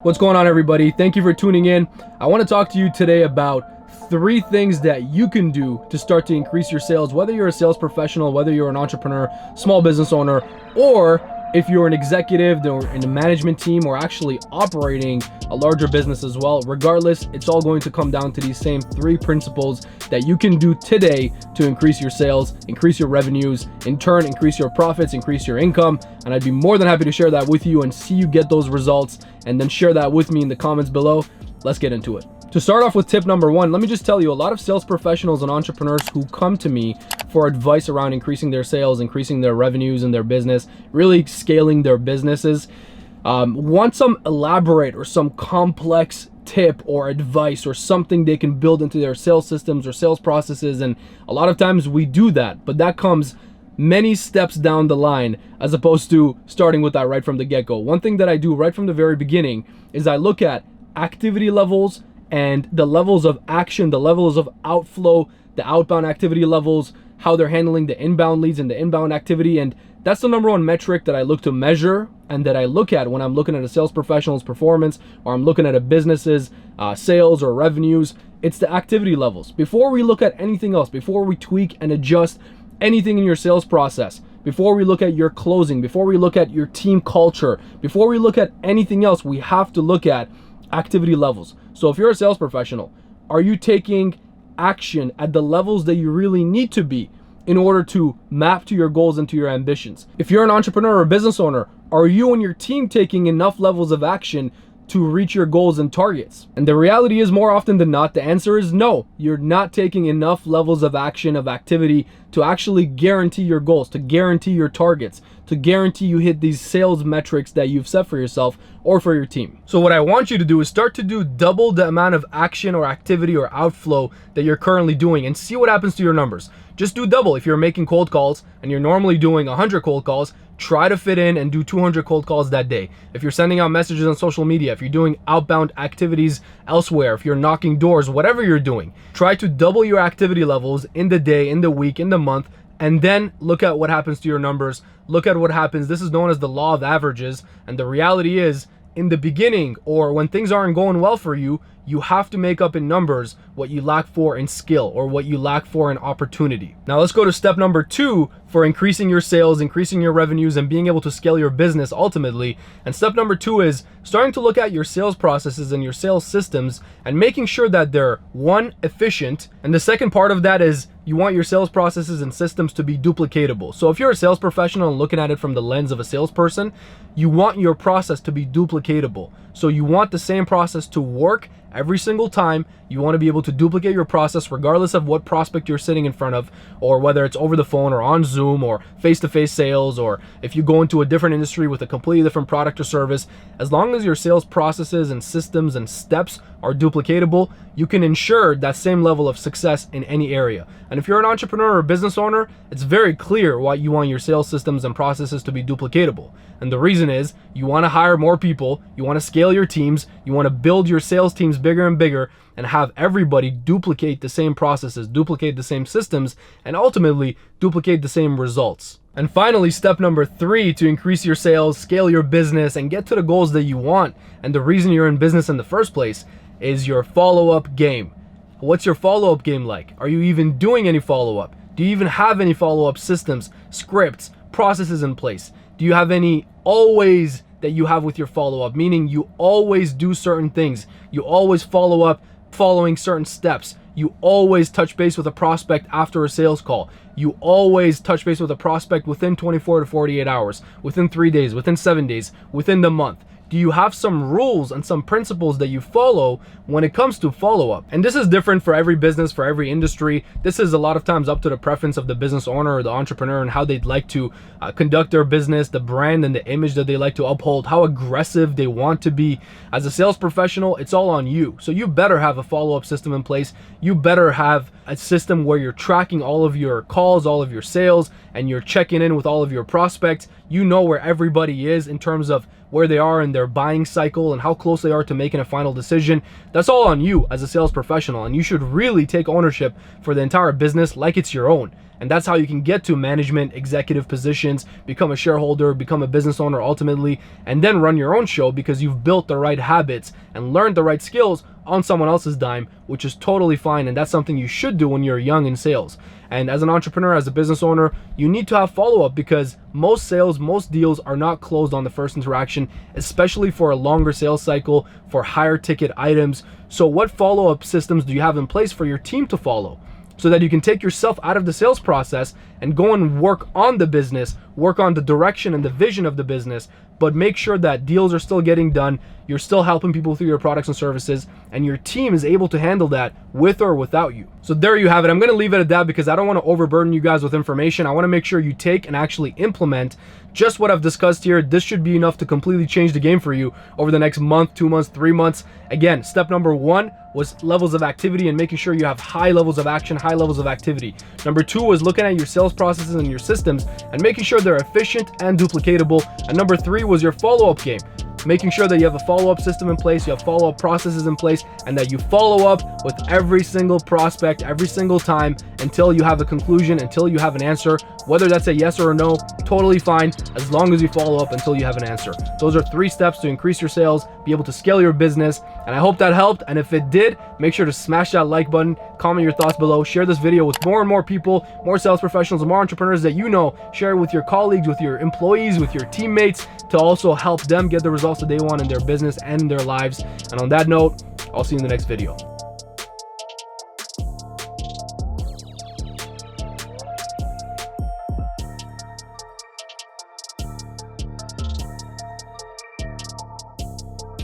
What's going on, everybody? Thank you for tuning in. I want to talk to you today about 3 things that you can do to start to increase your sales, whether you're a sales professional, whether you're an entrepreneur, small business owner, or if you're an executive or in a management team or actually operating a larger business as well. Regardless, it's all going to come down to these same 3 principles that you can do today to increase your sales, increase your revenues, in turn, increase your profits, increase your income. And I'd be more than happy to share that with you and see you get those results, and then share that with me in the comments below. Let's get into it. To start off with tip number 1, let me just tell you, a lot of sales professionals and entrepreneurs who come to me for advice around increasing their sales, increasing their revenues in their business, really scaling their businesses, want some elaborate or some complex tip or advice or something they can build into their sales systems or sales processes. And a lot of times we do that, but that comes many steps down the line as opposed to starting with that right from the get-go. One thing that I do right from the very beginning is I look at activity levels and the levels of action, the levels of outflow, the outbound activity levels, how they're handling the inbound leads and the inbound activity. And that's the number 1 metric that I look to measure and that I look at when I'm looking at a sales professional's performance, or I'm looking at a business's sales or revenues. It's the activity levels. Before we look at anything else, before we tweak and adjust anything in your sales process, before we look at your closing, before we look at your team culture, before we look at anything else, we have to look at activity levels. So if you're a sales professional, are you taking action at the levels that you really need to be in order to map to your goals and to your ambitions? If you're an entrepreneur or a business owner, are you and your team taking enough levels of action to reach your goals and targets? And the reality is, more often than not, the answer is no. You're not taking enough levels of action, of activity, to actually guarantee your goals, to guarantee your targets, to guarantee you hit these sales metrics that you've set for yourself or for your team. So what I want you to do is start to do double the amount of action or activity or outflow that you're currently doing and see what happens to your numbers. Just do double. If you're making cold calls and you're normally doing 100 cold calls, try to fit in and do 200 cold calls that day. If you're sending out messages on social media, if you're doing outbound activities elsewhere, if you're knocking doors, whatever you're doing, try to double your activity levels in the day, in the week, in the month, and then look at what happens to your numbers. Look at what happens. This is known as the law of averages. And the reality is, in the beginning, or when things aren't going well for you, you have to make up in numbers what you lack for in skill or what you lack for in opportunity. Now let's go to step number 2 for increasing your sales, increasing your revenues, and being able to scale your business ultimately. And step number 2 is starting to look at your sales processes and your sales systems and making sure that they're, 1, efficient. And the second part of that is you want your sales processes and systems to be duplicatable. So if you're a sales professional and looking at it from the lens of a salesperson, you want your process to be duplicatable. So you want the same process to work every single time. You want to be able to duplicate your process regardless of what prospect you're sitting in front of, or whether it's over the phone or on Zoom or face-to-face sales, or if you go into a different industry with a completely different product or service. As long as your sales processes and systems and steps are duplicatable, you can ensure that same level of success in any area. And if you're an entrepreneur or a business owner, it's very clear why you want your sales systems and processes to be duplicatable. And the reason is you want to hire more people, you want to scale your teams, you want to build your sales teams bigger and bigger, and have everybody duplicate the same processes, duplicate the same systems, and ultimately duplicate the same results. And finally, step number 3 to increase your sales, scale your business, and get to the goals that you want, and the reason you're in business in the first place, is your follow-up game. What's your follow-up game like? Are you even doing any follow-up? Do you even have any follow-up systems, scripts, processes in place? Do you have any always that you have with your follow-up? Meaning you always do certain things. You always follow up following certain steps. You always touch base with a prospect after a sales call. You always touch base with a prospect within 24 to 48 hours, within 3 days, within 7 days, within the month. Do you have some rules and some principles that you follow when it comes to follow-up? And this is different for every business, for every industry. This is a lot of times up to the preference of the business owner or the entrepreneur and how they'd like to conduct their business, the brand and the image that they like to uphold, how aggressive they want to be. As a sales professional, it's all on you. So you better have a follow-up system in place. You better have a system where you're tracking all of your calls, all of your sales, and you're checking in with all of your prospects. you know where everybody is in terms of where they are in their buying cycle and how close they are to making a final decision. That's all on you as a sales professional, and you should really take ownership for the entire business like it's your own. And that's how you can get to management, executive positions, become a shareholder, become a business owner ultimately, and then run your own show because you've built the right habits and learned the right skills on someone else's dime, which is totally fine. And that's something you should do when you're young in sales. And as an entrepreneur, as a business owner, you need to have follow-up because most sales, most deals are not closed on the first interaction, especially for a longer sales cycle, for higher ticket items. So what follow-up systems do you have in place for your team to follow, so that you can take yourself out of the sales process and go and work on the business, work on the direction and the vision of the business, but make sure that deals are still getting done, you're still helping people through your products and services, and your team is able to handle that with or without you. So there you have it. I'm gonna leave it at that because I don't wanna overburden you guys with information. I wanna make sure you take and actually implement just what I've discussed here. This should be enough to completely change the game for you over the next month, 2 months, 3 months. Again, step number 1 was levels of activity and making sure you have high levels of action, high levels of activity. Number 2 was looking at your sales processes and your systems and making sure they're efficient and duplicatable. And number 3 was your follow-up game, making sure that you have a follow-up system in place, you have follow-up processes in place, and that you follow up with every single prospect every single time until you have a conclusion, until you have an answer. Whether that's a yes or a no, totally fine, as long as you follow up until you have an answer. Those are 3 steps to increase your sales, be able to scale your business, and I hope that helped. And if it did, make sure to smash that like button, comment your thoughts below, share this video with more and more people, more sales professionals, and more entrepreneurs that you know. Share it with your colleagues, with your employees, with your teammates, to also help them get the results that they want in their business and in their lives. And on that note, I'll see you in the next video.